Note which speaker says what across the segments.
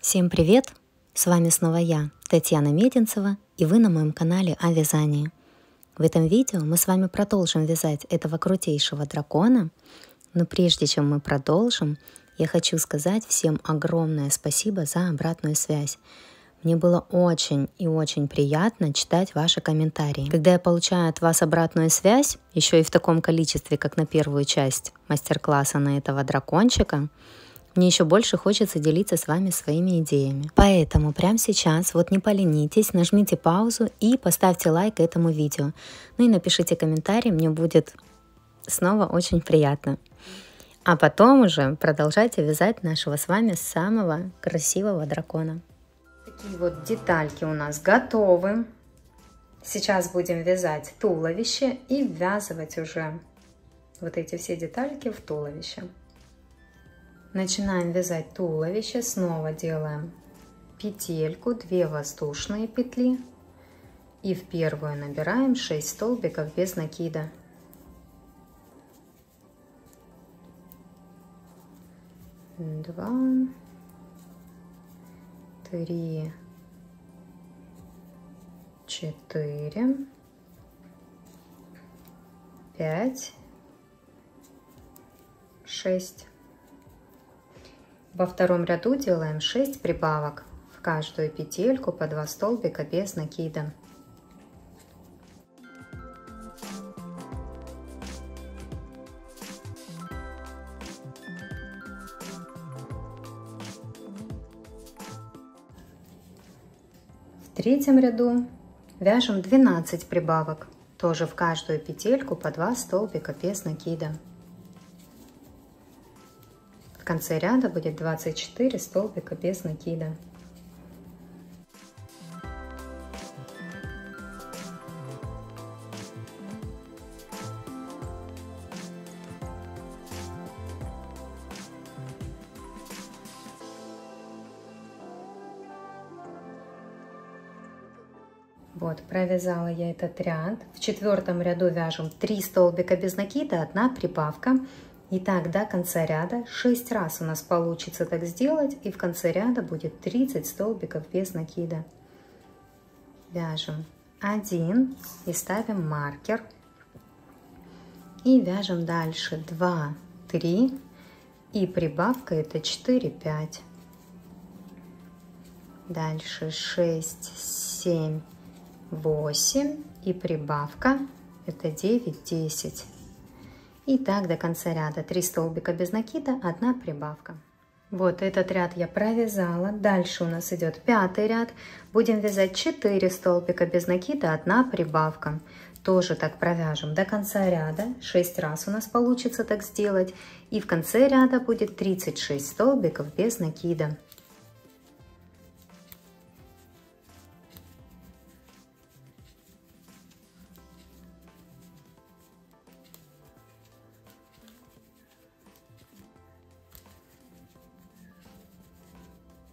Speaker 1: Всем привет! С вами снова я, Татьяна Мединцева, и вы на моем канале о вязании. В этом видео мы с вами продолжим вязать этого крутейшего дракона, но прежде чем мы продолжим, я хочу сказать всем огромное спасибо за обратную связь. Мне было очень и очень приятно читать ваши комментарии. Когда я получаю от вас обратную связь, еще и в таком количестве, как на первую часть мастер-класса на этого дракончика, мне еще больше хочется делиться с вами своими идеями. Поэтому прямо сейчас, вот не поленитесь, нажмите паузу и поставьте лайк этому видео. Ну и напишите комментарий, мне будет снова очень приятно. А потом уже продолжайте вязать нашего с вами самого красивого дракона. Такие вот детальки у нас готовы. Сейчас будем вязать туловище и ввязывать уже вот эти все детальки в туловище. Начинаем вязать туловище, снова делаем петельку, 2 воздушные петли и в первую набираем 6 столбиков без накида. Два, 3, 4, 5, 6. Во втором ряду делаем 6 прибавок, в каждую петельку по 2 столбика без накида. В третьем ряду вяжем 12 прибавок, тоже в каждую петельку по 2 столбика без накида. В конце ряда будет 24 столбика без накида. Вот, провязала я этот ряд. В четвертом ряду вяжем 3 столбика без накида, 1 прибавка. И так до конца ряда 6 раз у нас получится так сделать, и в конце ряда будет 30 столбиков без накида. Вяжем 1 и ставим маркер. И вяжем дальше 2, 3 и прибавка это 4, 5. Дальше 6, 7, 8 и прибавка это 9, 10. И так до конца ряда 3 столбика без накида, 1 прибавка. Вот этот ряд я провязала. Дальше у нас идет 5-й ряд. Будем вязать 4 столбика без накида, 1 прибавка. Тоже так провяжем до конца ряда. 6 раз у нас получится так сделать. И в конце ряда будет 36 столбиков без накида.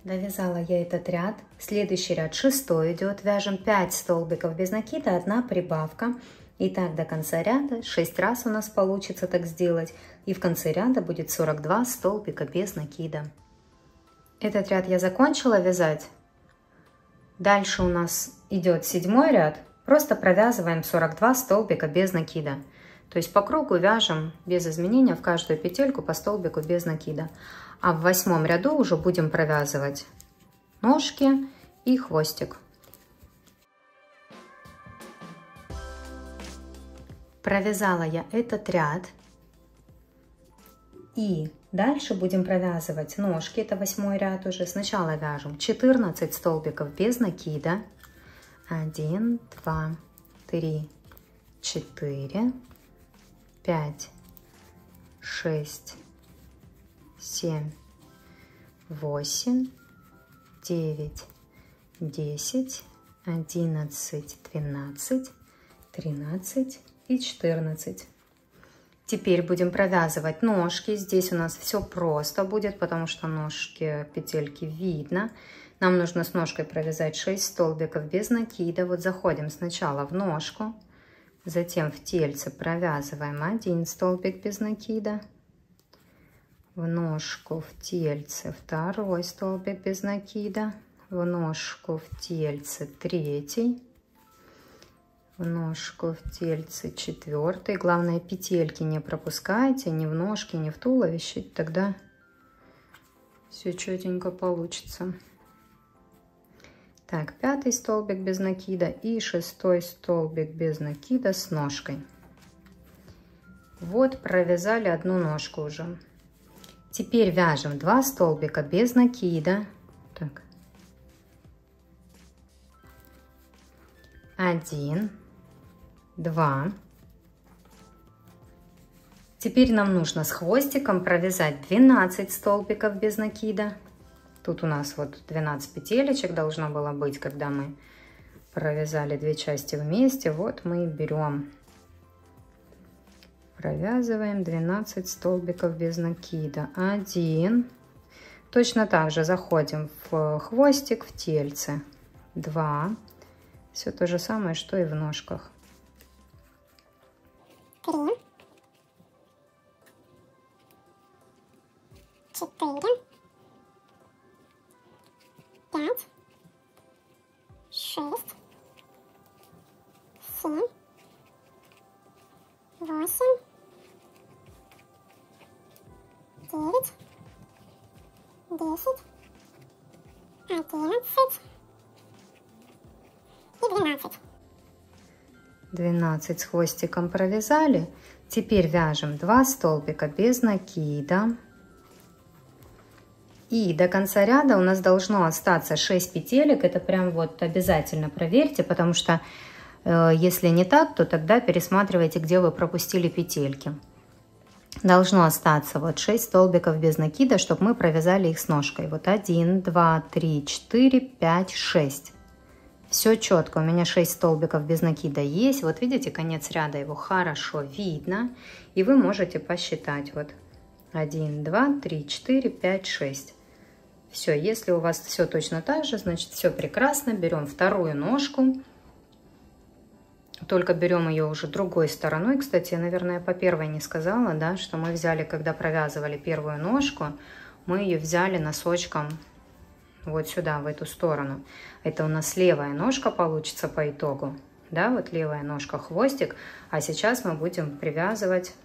Speaker 1: Довязала я этот ряд. Следующий ряд 6-й идет. Вяжем 5 столбиков без накида, 1 прибавка. И так до конца ряда 6 раз у нас получится так сделать. И в конце ряда будет 42 столбика без накида. Этот ряд я закончила вязать. Дальше у нас идет 7-й ряд. Просто провязываем 42 столбика без накида. То есть по кругу вяжем без изменения в каждую петельку по столбику без накида. А в 8-м ряду уже будем провязывать ножки и хвостик. Провязала я этот ряд. И дальше будем провязывать ножки. Это 8-й ряд уже. Сначала вяжем 14 столбиков без накида. 1, 2, 3, 4, 5, 6, 7, 8, 9, 10, 11, 12, 13 и 14. Теперь будем провязывать ножки. Здесь у нас все просто будет, потому что ножки, петельки видно. Нам нужно с ножкой провязать 6 столбиков без накида. Вот заходим сначала в ножку, затем в тельце провязываем 1 столбик без накида. в ножку, в тельце второй столбик без накида, в ножку, в тельце третий, в ножку, в тельце четвертый. Главное, петельки не пропускайте ни в ножке, ни в туловище, тогда все четенько получится. Так, пятый столбик без накида и шестой столбик без накида с ножкой. Вот провязали одну ножку уже. Теперь вяжем 2 столбика без накида. Так. 1, 2. Теперь нам нужно с хвостиком провязать 12 столбиков без накида. Тут у нас вот 12 петелечек должно было быть, когда мы провязали 2 части вместе. Вот мы берем, провязываем 12 столбиков без накида. 1. Точно так же заходим в хвостик, в тельце. 2. Все то же самое, что и в ножках.
Speaker 2: 3, 4, 5, 6, 7, 8, 9, 10, 11 и 12.
Speaker 1: 12 с хвостиком провязали. Теперь вяжем 2 столбика без накида. И до конца ряда у нас должно остаться 6 петелек. Это прям вот обязательно проверьте, потому что если не так, то тогда пересматривайте, где вы пропустили петельки. Должно остаться вот 6 столбиков без накида, чтобы мы провязали их с ножкой. Вот 1, 2, 3, 4, 5, 6. Все четко, у меня 6 столбиков без накида есть. Вот видите, конец ряда, его хорошо видно. И вы можете посчитать. Вот 1, 2, 3, 4, 5, 6. Все, если у вас все точно так же, значит все прекрасно. Берем вторую ножку. Только берем ее уже другой стороной. Кстати, я, наверное, по первой не сказала, да, что мы взяли, когда провязывали первую ножку, мы ее взяли носочком вот сюда, в эту сторону. Это у нас левая ножка получится по итогу. Да, вот левая ножка, хвостик. А сейчас мы будем провязывать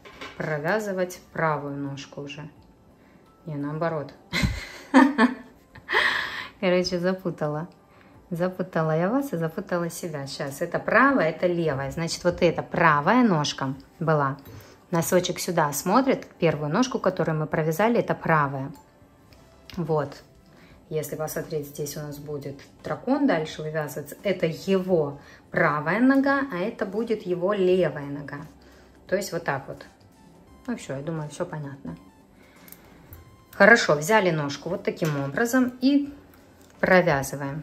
Speaker 1: правую ножку уже. Не, наоборот. Короче, запутала. Запутала я вас и запутала себя. Сейчас, это правая, это левая. Значит, вот эта правая ножка была. Носочек сюда смотрит. Первую ножку, которую мы провязали, это правая. Вот. Если посмотреть, здесь у нас будет дракон дальше вывязываться. Это его правая нога, а это будет его левая нога. То есть вот так вот. Ну все, я думаю, все понятно. Хорошо, взяли ножку вот таким образом и провязываем.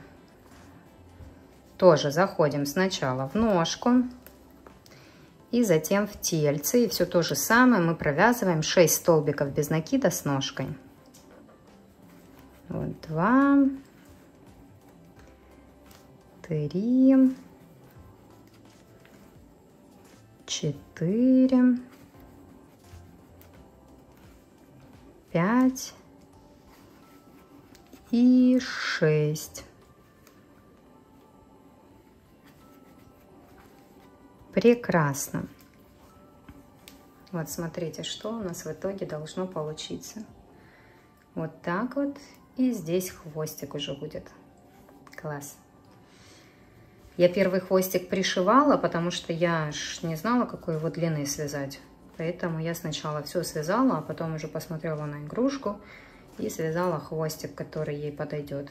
Speaker 1: Тоже заходим сначала в ножку и затем в тельце. И все то же самое мы провязываем 6 столбиков без накида с ножкой. Вот 2, 3, 4, 5 и 6. Прекрасно. Вот смотрите, что у нас в итоге должно получиться. Вот так вот. И здесь хвостик уже будет. Класс. Я первый хвостик пришивала, потому что я не знала, какой его длины связать. Поэтому я сначала все связала, а потом уже посмотрела на игрушку и связала хвостик, который ей подойдет.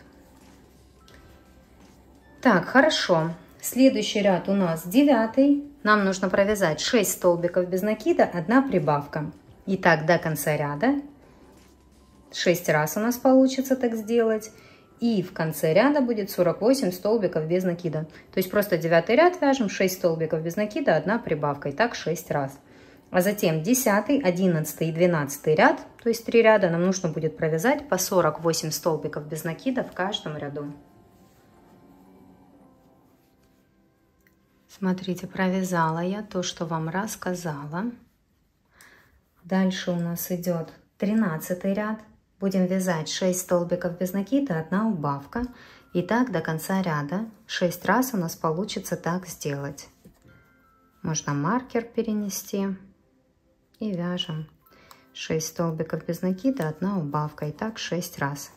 Speaker 1: Так, хорошо. Следующий ряд у нас 9. Нам нужно провязать 6 столбиков без накида, 1 прибавка. Итак, до конца ряда 6 раз у нас получится так сделать. И в конце ряда будет 48 столбиков без накида. То есть просто 9 ряд вяжем, 6 столбиков без накида, 1 прибавка. И так 6 раз. А затем 10, 11 и 12 ряд, то есть 3 ряда, нам нужно будет провязать по 48 столбиков без накида в каждом ряду. Смотрите, провязала я то, что вам рассказала. Дальше у нас идет 13 ряд. Будем вязать 6 столбиков без накида, 1 убавка. И так до конца ряда. 6 раз у нас получится так сделать. Можно маркер перенести. И вяжем 6 столбиков без накида, 1 убавка. И так 6 раз.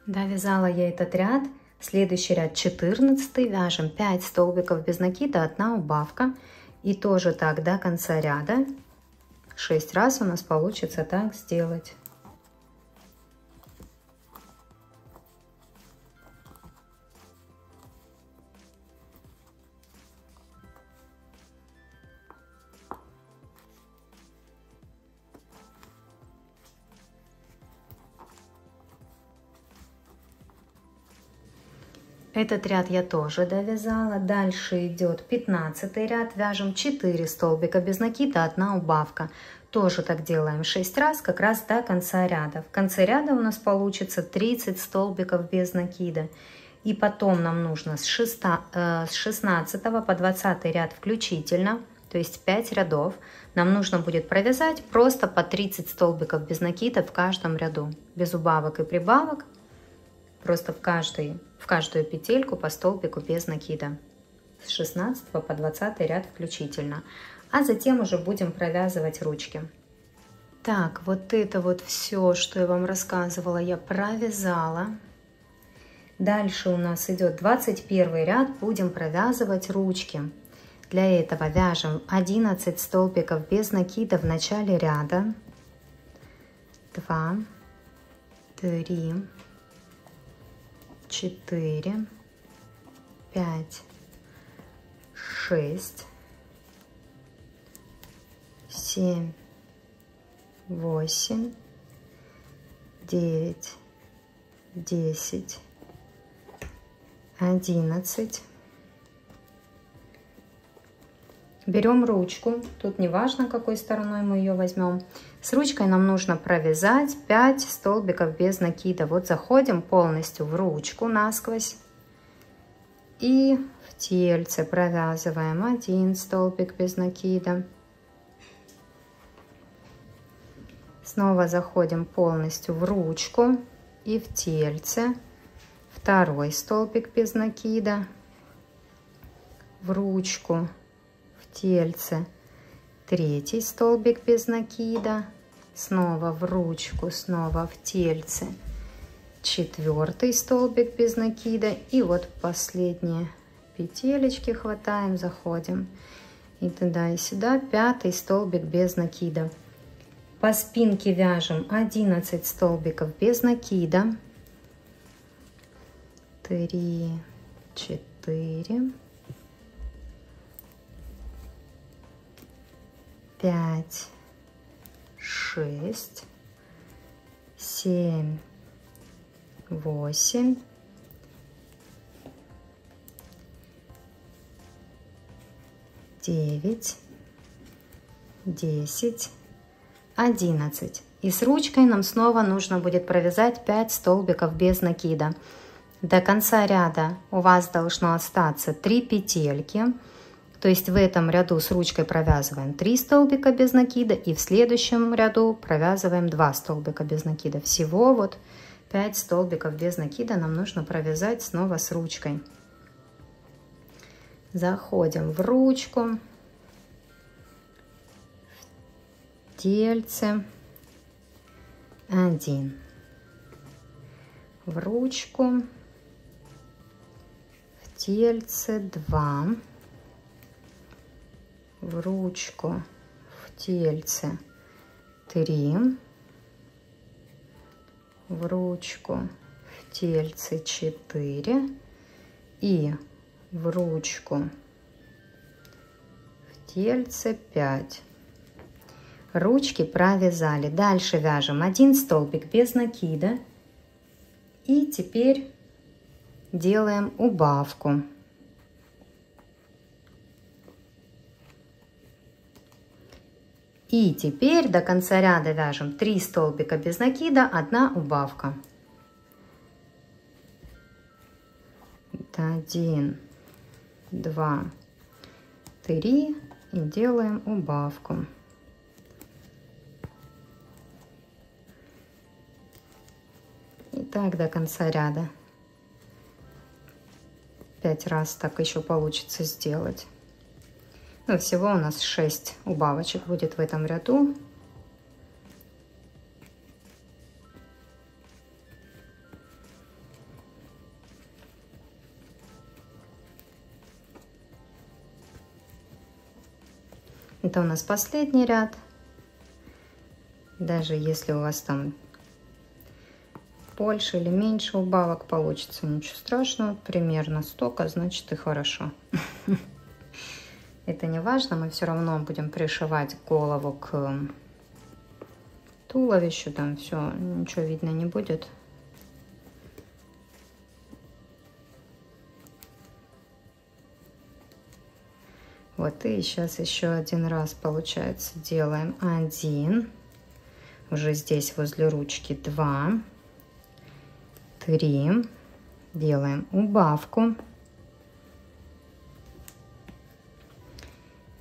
Speaker 1: Довязала я этот ряд. Следующий ряд 14, вяжем 5 столбиков без накида, 1 убавка. И тоже так до конца ряда. 6 раз у нас получится так сделать. Этот ряд я тоже довязала. Дальше идет 15 ряд. Вяжем 4 столбика без накида, 1 убавка. Тоже так делаем 6 раз, как раз до конца ряда. В конце ряда у нас получится 30 столбиков без накида. И потом нам нужно с 16 по 20 ряд включительно, то есть 5 рядов, нам нужно будет провязать просто по 30 столбиков без накида в каждом ряду. Без убавок и прибавок. Просто в каждую петельку по столбику без накида. С 16 по 20 ряд включительно. А затем уже будем провязывать ручки. Так, вот это вот все, что я вам рассказывала, я провязала. Дальше у нас идет 21 ряд. Будем провязывать ручки. Для этого вяжем 11 столбиков без накида в начале ряда. 2, 3, 4, 5, 6, 7, 8, 9, 10, 11. Берем ручку, тут не важно, какой стороной мы ее возьмем. С ручкой нам нужно провязать 5 столбиков без накида. Вот заходим полностью в ручку насквозь и в тельце провязываем 1 столбик без накида. Снова заходим полностью в ручку и в тельце. 2 столбик без накида, в ручку, в тельце, 3 столбик без накида, снова в ручку, снова в тельце, 4 столбик без накида, и вот последние петелечки хватаем, заходим и туда и сюда, 5 столбик без накида. По спинке вяжем 11 столбиков без накида, 3, 4, 5, 6, 7, 8, 9, 10, 11. И с ручкой нам снова нужно будет провязать 5 столбиков без накида. До конца ряда у вас должно остаться 3 петельки. То есть в этом ряду с ручкой провязываем 3 столбика без накида, и в следующем ряду провязываем 2 столбика без накида. Всего вот 5 столбиков без накида нам нужно провязать снова с ручкой. Заходим в ручку, в тельце 1, в ручку, в тельце 2, в ручку, в тельце 3, в ручку, в тельце 4 и в ручку, в тельце 5. Ручки провязали. Дальше вяжем 1 столбик без накида и теперь делаем убавку. И теперь до конца ряда вяжем 3 столбика без накида, 1 убавка. 1, 2, 3 и делаем убавку. И так до конца ряда. 5 раз так еще получится сделать. Ну, всего у нас 6 убавочек будет в этом ряду. Это у нас последний ряд. Даже если у вас там больше или меньше убавок получится, ничего страшного. Примерно столько, значит и хорошо. Это не важно, мы все равно будем пришивать голову к туловищу. Там все, ничего видно не будет. Вот, и сейчас еще один раз, получается, делаем 1, уже здесь возле ручки 2, 3, делаем убавку,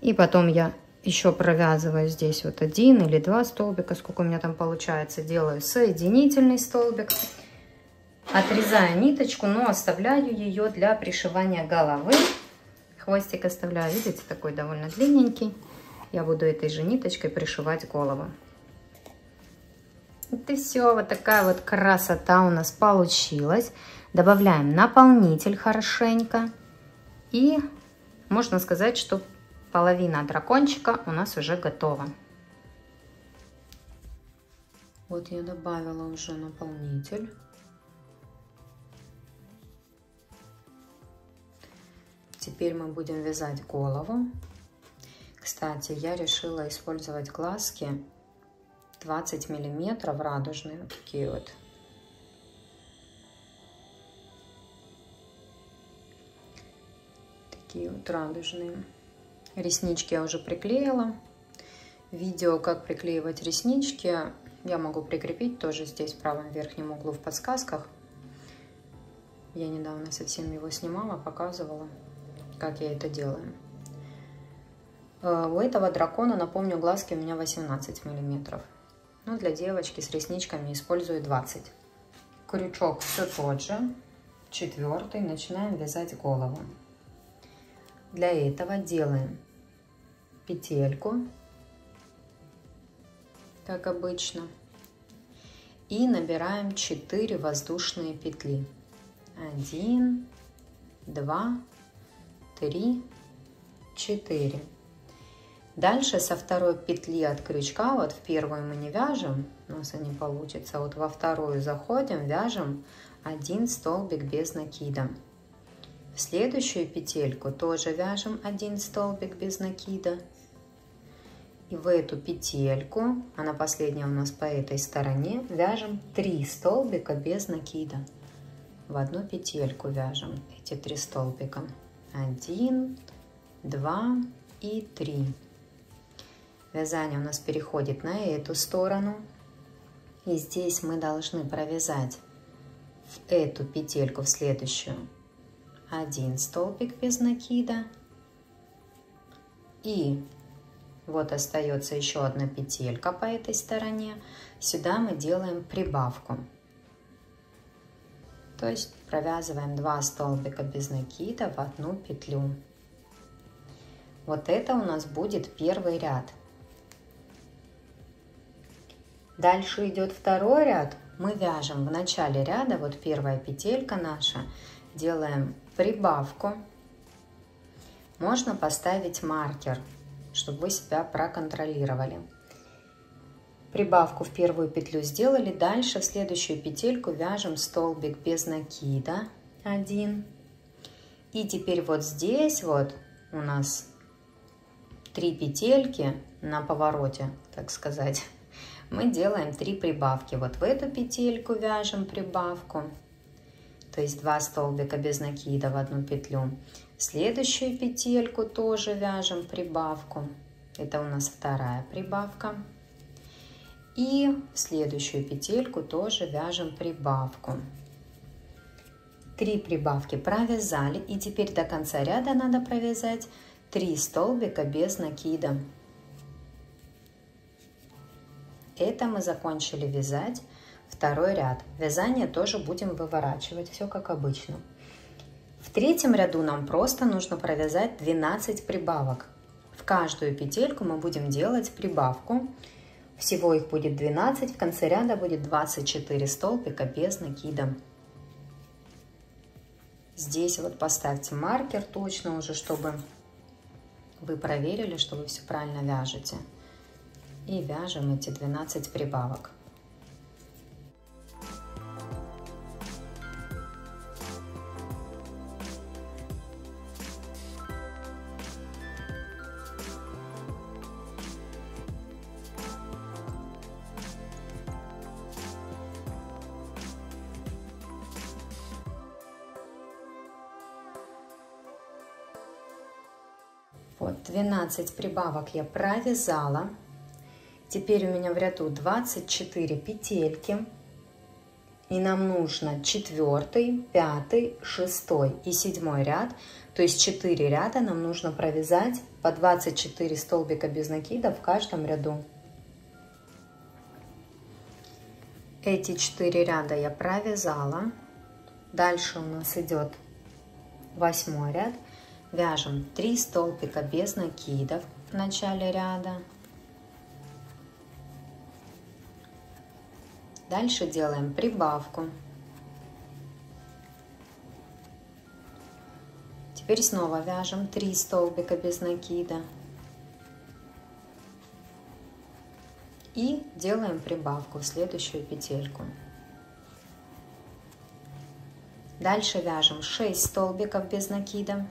Speaker 1: и потом я еще провязываю здесь вот 1 или 2 столбика, сколько у меня там получается, делаю соединительный столбик, отрезаю ниточку, но оставляю ее для пришивания головы. Хвостик оставляю, видите, такой довольно длинненький. Я буду этой же ниточкой пришивать голову. Вот и все, вот такая вот красота у нас получилась. Добавляем наполнитель хорошенько. И можно сказать, что половина дракончика у нас уже готова. Вот я добавила уже наполнитель. Теперь мы будем вязать голову. Кстати, я решила использовать глазки 20 миллиметров радужные, вот такие вот. Такие вот радужные. Реснички я уже приклеила. Видео, как приклеивать реснички, я могу прикрепить тоже здесь в правом верхнем углу в подсказках. Я недавно совсем его снимала, показывала, как я это делаю. У этого дракона, напомню, глазки у меня 18 миллиметров. Но для девочки с ресничками использую 20. Крючок все тот же, 4-й, начинаем вязать голову. Для этого делаем петельку, как обычно, и набираем 4 воздушные петли. 1, 2, 3, 4. Дальше со второй петли от крючка, вот в первую мы не вяжем, у нас они получится, вот во вторую заходим, вяжем 1 столбик без накида. В следующую петельку тоже вяжем 1 столбик без накида. И в эту петельку, она последняя у нас по этой стороне, вяжем 3 столбика без накида. В одну петельку вяжем эти 3 столбика. 1, 2 и 3. Вязание у нас переходит на эту сторону. И здесь мы должны провязать в эту петельку, в следующую, 1 столбик без накида. И вот остается еще одна петелька по этой стороне. Сюда мы делаем прибавку. То есть провязываем 2 столбика без накида в одну петлю. Вот это у нас будет первый ряд. Дальше идет второй ряд. Мы вяжем в начале ряда, вот первая петелька наша, делаем прибавку. Можно поставить маркер, чтобы вы себя проконтролировали. Прибавку в первую петлю сделали, дальше в следующую петельку вяжем столбик без накида 1. И теперь вот здесь вот у нас 3 петельки на повороте, так сказать. Мы делаем 3 прибавки. Вот в эту петельку вяжем прибавку, то есть 2 столбика без накида в одну петлю. В следующую петельку тоже вяжем прибавку. Это у нас вторая прибавка. И в следующую петельку тоже вяжем прибавку. 3 прибавки провязали, и теперь до конца ряда надо провязать 3 столбика без накида. Это мы закончили вязать второй ряд. Вязание тоже будем выворачивать, все как обычно. В третьем ряду нам просто нужно провязать 12 прибавок. В каждую петельку мы будем делать прибавку. Всего их будет 12, в конце ряда будет 24 столбика без накида. Здесь вот поставьте маркер точно уже, чтобы вы проверили, что вы все правильно вяжете. И вяжем эти 12 прибавок. Вот 12 прибавок я провязала. Теперь у меня в ряду 24 петельки. И нам нужно 4, 5, 6 и 7 ряд. То есть 4 ряда нам нужно провязать по 24 столбика без накида в каждом ряду. Эти 4 ряда я провязала. Дальше у нас идет 8 ряд. Вяжем 3 столбика без накидов в начале ряда. Дальше делаем прибавку. Теперь снова вяжем 3 столбика без накида. И делаем прибавку в следующую петельку. Дальше вяжем 6 столбиков без накида.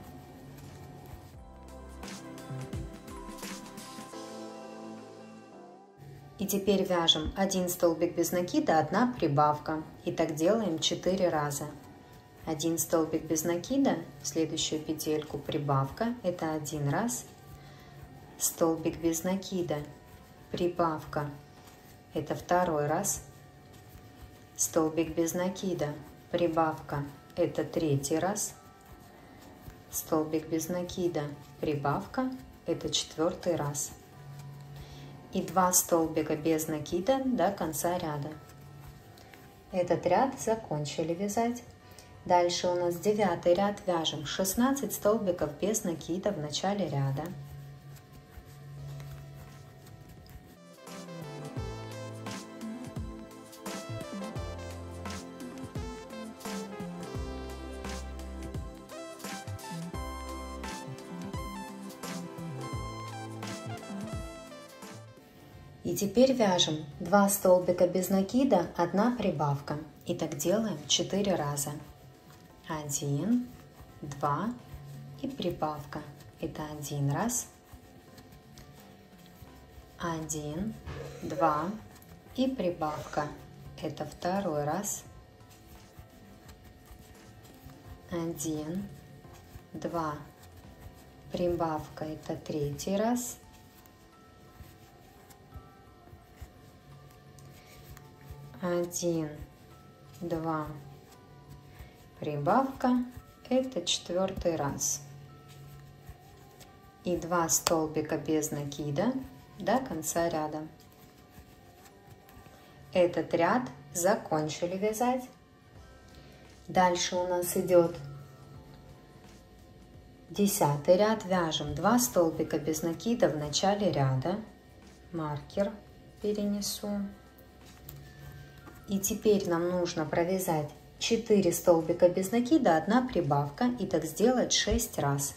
Speaker 1: И теперь вяжем 1 столбик без накида, 1 прибавка. И так делаем 4 раза. 1 столбик без накида, в следующую петельку прибавка, это 1 раз. Столбик без накида, прибавка, это 2 раз. Столбик без накида, прибавка, это 3 раз. Столбик без накида, прибавка, это 4 раз. И 2 столбика без накида до конца ряда. Этот ряд закончили вязать. Дальше у нас 9 ряд, вяжем 16 столбиков без накида в начале ряда. И теперь вяжем 2 столбика без накида, 1 прибавка. И так делаем 4 раза. 1, 2 и прибавка. Это 1 раз. 1, 2 и прибавка. Это 2 раз. 1, 2, прибавка. Это 3 раз. 1, 2, прибавка, это 4 раз. И 2 столбика без накида до конца ряда. Этот ряд закончили вязать. Дальше у нас идет 10 ряд. Вяжем 2 столбика без накида в начале ряда. Маркер перенесу. И теперь нам нужно провязать 4 столбика без накида, 1 прибавка, и так сделать 6 раз.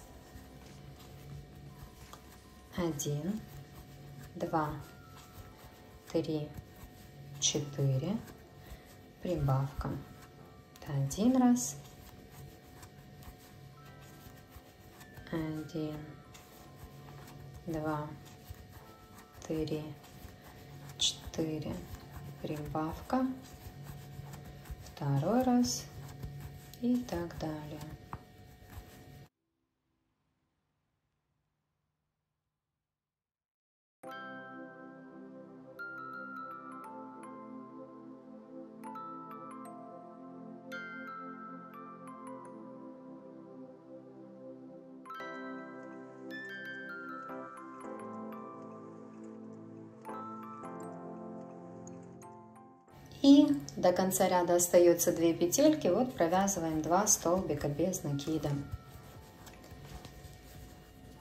Speaker 1: 1, 2, 3, 4, прибавка. Это 1 раз. 1, 2, 3, 4, прибавка, 2 раз и так далее. И до конца ряда остается 2 петельки. Вот провязываем 2 столбика без накида.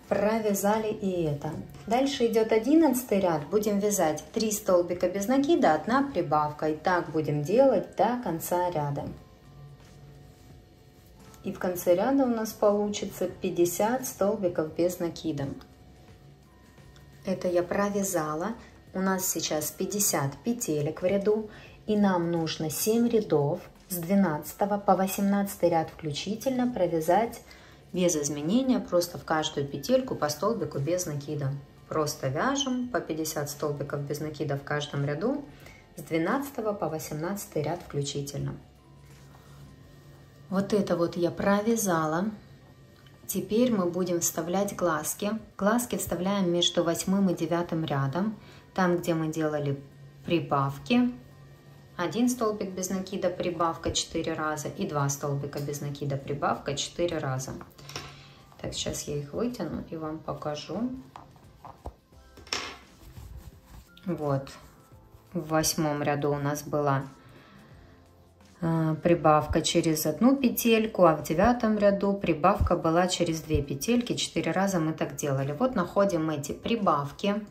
Speaker 1: Провязали и это. Дальше идет 11 ряд. Будем вязать 3 столбика без накида, 1 прибавка. И так будем делать до конца ряда. И в конце ряда у нас получится 50 столбиков без накида. Это я провязала. У нас сейчас 50 петелек в ряду. И нам нужно 7 рядов с 12 по 18 ряд включительно провязать без изменения, просто в каждую петельку по столбику без накида. Просто вяжем по 50 столбиков без накида в каждом ряду с 12 по 18 ряд включительно. Вот это вот я провязала. Теперь мы будем вставлять глазки. Глазки вставляем между 8 и 9 рядом, там, где мы делали прибавки. 1 столбик без накида, прибавка 4 раза, и 2 столбика без накида, прибавка 4 раза. Так, сейчас я их вытяну и вам покажу. Вот, в 8 ряду у нас была прибавка через 1 петельку, а в 9 ряду прибавка была через 2 петельки, 4 раза мы так делали. Вот находим эти прибавки.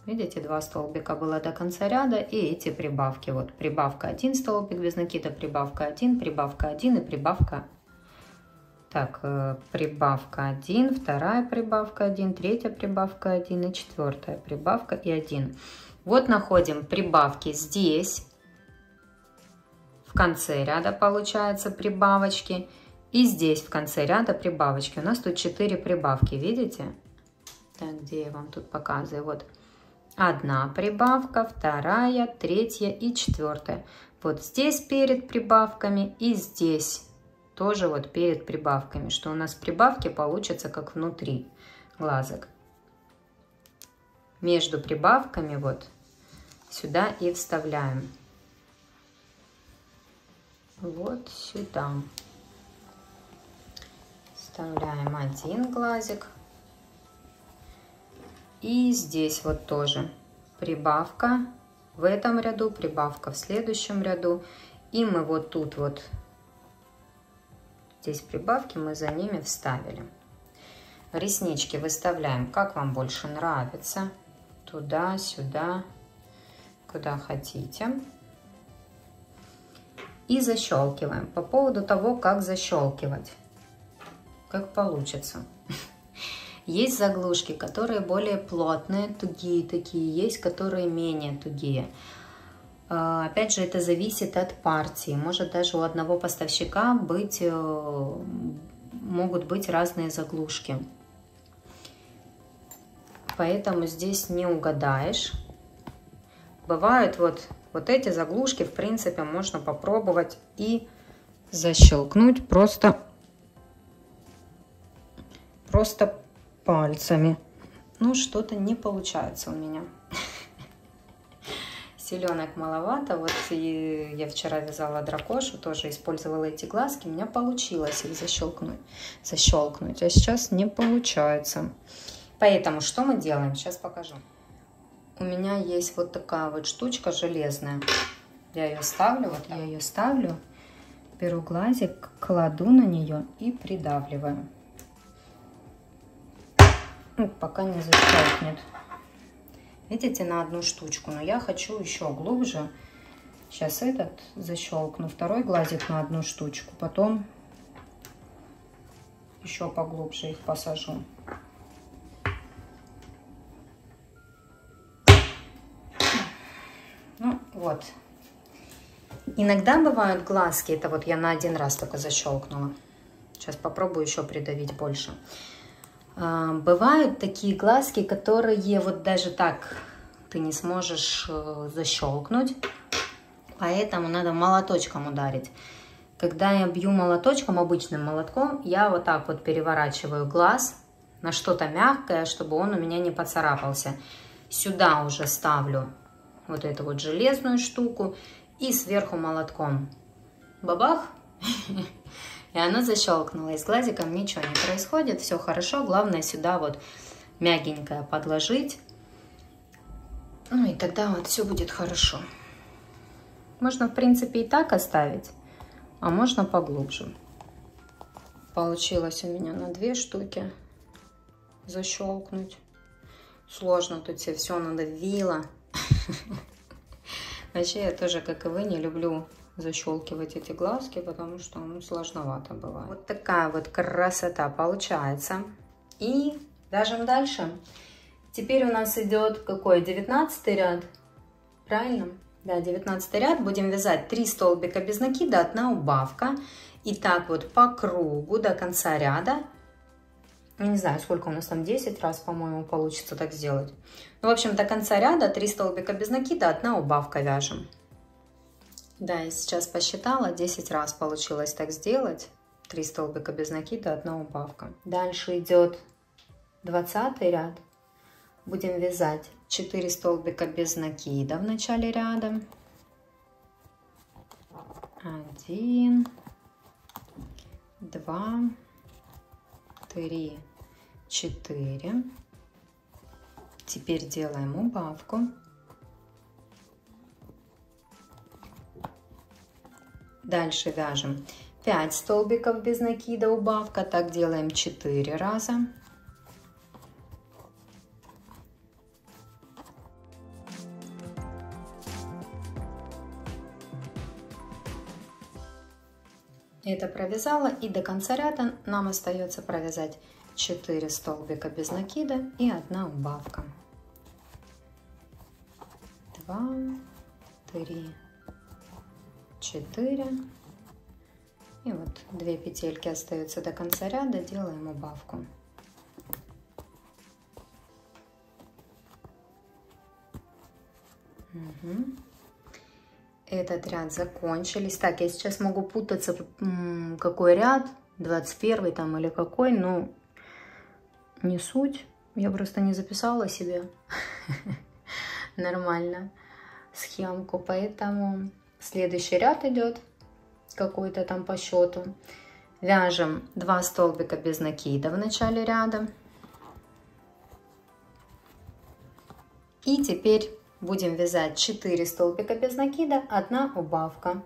Speaker 1: Видите, 2 столбика было до конца ряда, и эти прибавки. Вот прибавка 1 столбик без накида, прибавка 1 и прибавка. Так, прибавка 1, 2 прибавка 1, 3 прибавка 1 и 4 прибавка и 1. Вот находим прибавки здесь. В конце ряда получается прибавочки. И здесь в конце ряда прибавочки. У нас тут 4 прибавки, видите? Так, где я вам тут показываю? Вот. 1 прибавка, 2, 3 и 4. Вот здесь перед прибавками и здесь тоже вот перед прибавками, что у нас прибавки получатся как внутри глазок. Между прибавками вот сюда и вставляем. Вот сюда. Вставляем 1 глазик. И здесь вот тоже прибавка в этом ряду, прибавка в следующем ряду. И мы вот тут вот, здесь прибавки, мы за ними вставили. Реснички выставляем, как вам больше нравится. Туда, сюда, куда хотите. И защелкиваем. По поводу того, как защелкивать. Как получится. Есть заглушки, которые более плотные, тугие такие, есть, которые менее тугие. Опять же, это зависит от партии. Может даже у одного поставщика могут быть разные заглушки. Поэтому здесь не угадаешь. Бывают вот эти заглушки, в принципе, можно попробовать и защелкнуть просто пальцами. Ну, что-то не получается у меня. Селенок маловато. Вот и я вчера вязала дракошу, тоже использовала эти глазки. У меня получилось их защелкнуть. А сейчас не получается. Поэтому что мы делаем? Сейчас покажу. У меня есть вот такая вот штучка железная. Я ее ставлю, вот я ее ставлю. Беру глазик, кладу на нее и придавливаю. Пока не защелкнет. Видите, на одну штучку. Но я хочу еще глубже. Сейчас этот защелкну. Второй глазик на одну штучку. Потом еще поглубже их посажу. Ну вот. Иногда бывают глазки. Это вот я на 1 раз только защелкнула. Сейчас попробую еще придавить больше. Бывают такие глазки, которые вот даже так ты не сможешь защелкнуть, поэтому надо молоточком ударить. Когда я бью молоточком, обычным молотком, я вот так вот переворачиваю глаз на что-то мягкое, чтобы он у меня не поцарапался. Сюда уже ставлю вот эту вот железную штуку и сверху молотком бабах. И она защелкнула. И с глазиком ничего не происходит. Все хорошо. Главное сюда вот мягенькое подложить. Ну и тогда вот все будет хорошо. Можно, в принципе, и так оставить, а можно поглубже. Получилось у меня на 2 штуки защелкнуть. Сложно тут все надавила. Вообще я тоже, как и вы, не люблю защелкивать эти глазки, потому что сложновато бывает. Вот такая вот красота получается. И вяжем дальше. Теперь у нас идет какой? 19 ряд. Правильно? Да, 19 ряд. Будем вязать 3 столбика без накида, 1 убавка. И так вот по кругу до конца ряда. Не знаю, сколько у нас там, 10 раз, по-моему, получится так сделать. Ну, в общем, до конца ряда 3 столбика без накида, 1 убавка вяжем. Да, я сейчас посчитала, 10 раз получилось так сделать. 3 столбика без накида, 1 убавка. Дальше идет 20 ряд. Будем вязать 4 столбика без накида в начале ряда. 1, 2, 3, 4. Теперь делаем убавку. Дальше вяжем 5 столбиков без накида, убавка. Так делаем 4 раза. Это провязала, и до конца ряда нам остается провязать 4 столбика без накида и 1 убавка. 2, 3, 4. И вот 2 петельки остаются до конца ряда, делаем убавку. Угу. Этот ряд закончились. Так, я сейчас могу путаться, какой ряд, 21 там или какой, но не суть. Я просто не записала себе нормально схемку, поэтому следующий ряд идет какой-то там по счету. Вяжем 2 столбика без накида в начале ряда. И теперь будем вязать 4 столбика без накида, 1 убавка.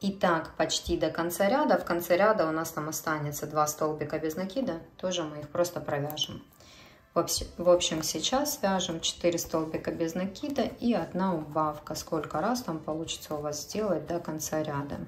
Speaker 1: И так почти до конца ряда. В конце ряда у нас там останется 2 столбика без накида. Тоже мы их просто провяжем. В общем, сейчас вяжем 4 столбика без накида и 1 убавка. Сколько раз там получится у вас сделать до конца ряда.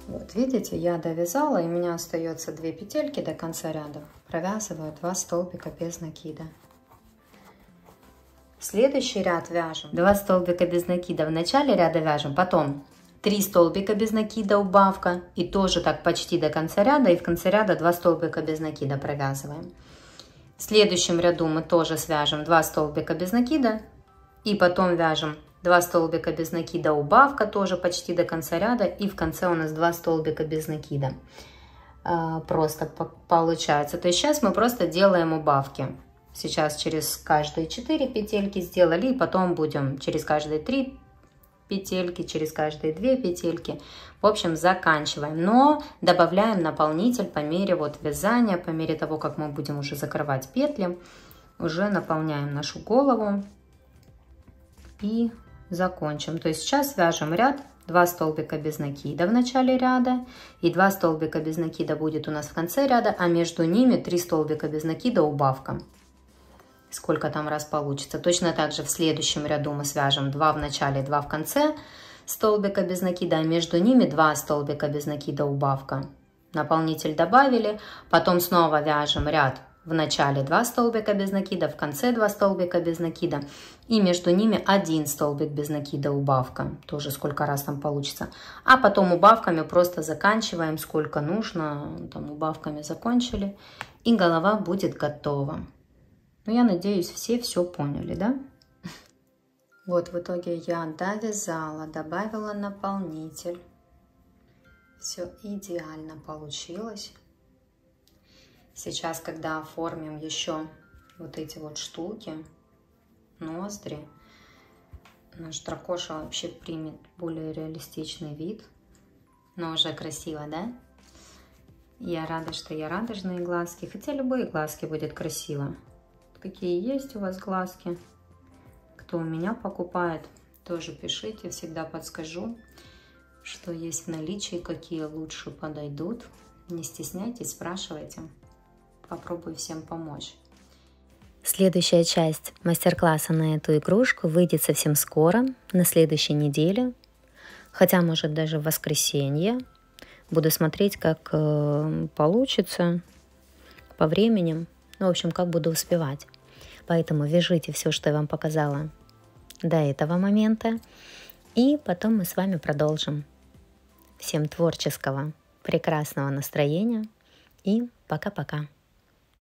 Speaker 1: Вот видите, я довязала, и у меня остается 2 петельки до конца ряда. Провязываю 2 столбика без накида. Следующий ряд вяжем 2 столбика без накида в начале ряда вяжем, потом 3 столбика без накида, убавка, и тоже так почти до конца ряда, и в конце ряда 2 столбика без накида провязываем. В следующем ряду мы тоже свяжем 2 столбика без накида, и потом вяжем 2 столбика без накида, убавка, тоже почти до конца ряда, и в конце у нас 2 столбика без накида. Просто получается. То есть сейчас мы просто делаем убавки. Сейчас через каждые 4 петельки сделали, и потом будем через каждые 3 петельки, через каждые 2 петельки. В общем, заканчиваем, но добавляем наполнитель по мере вот вязания, по мере того, как мы будем уже закрывать петли, уже наполняем нашу голову и закончим. То есть сейчас вяжем ряд 2 столбика без накида в начале ряда, и 2 столбика без накида будет у нас в конце ряда, а между ними 3 столбика без накида, убавка. Сколько там раз получится. Точно так же в следующем ряду мы свяжем 2 в начале, 2 в конце столбика без накида, а между ними 2 столбика без накида, убавка. Наполнитель добавили, потом снова вяжем ряд в начале 2 столбика без накида, в конце 2 столбика без накида, и между ними 1 столбик без накида, убавка. Тоже сколько раз там получится. А потом убавками просто заканчиваем, сколько нужно, там убавками закончили, и голова будет готова. Ну, я надеюсь, все поняли, да? Вот в итоге я довязала, добавила наполнитель. Все идеально получилось. Сейчас, когда оформим еще вот эти вот штуки, ноздри, наш дракоша вообще примет более реалистичный вид. Но уже красиво, да? Я рада, что я радужные глазки. Хотя любые глазки будет красиво. Какие есть у вас глазки? Кто у меня покупает, тоже пишите. Всегда подскажу, что есть в наличии, какие лучше подойдут. Не стесняйтесь, спрашивайте. Попробую всем помочь. Следующая часть мастер-класса на эту игрушку выйдет совсем скоро, на следующей неделе. Хотя, может, даже в воскресенье. Буду смотреть, как получится по времени. Ну, в общем, как буду успевать. Поэтому вяжите все, что я вам показала до этого момента. И потом мы с вами продолжим. Всем творческого, прекрасного настроения. И пока-пока.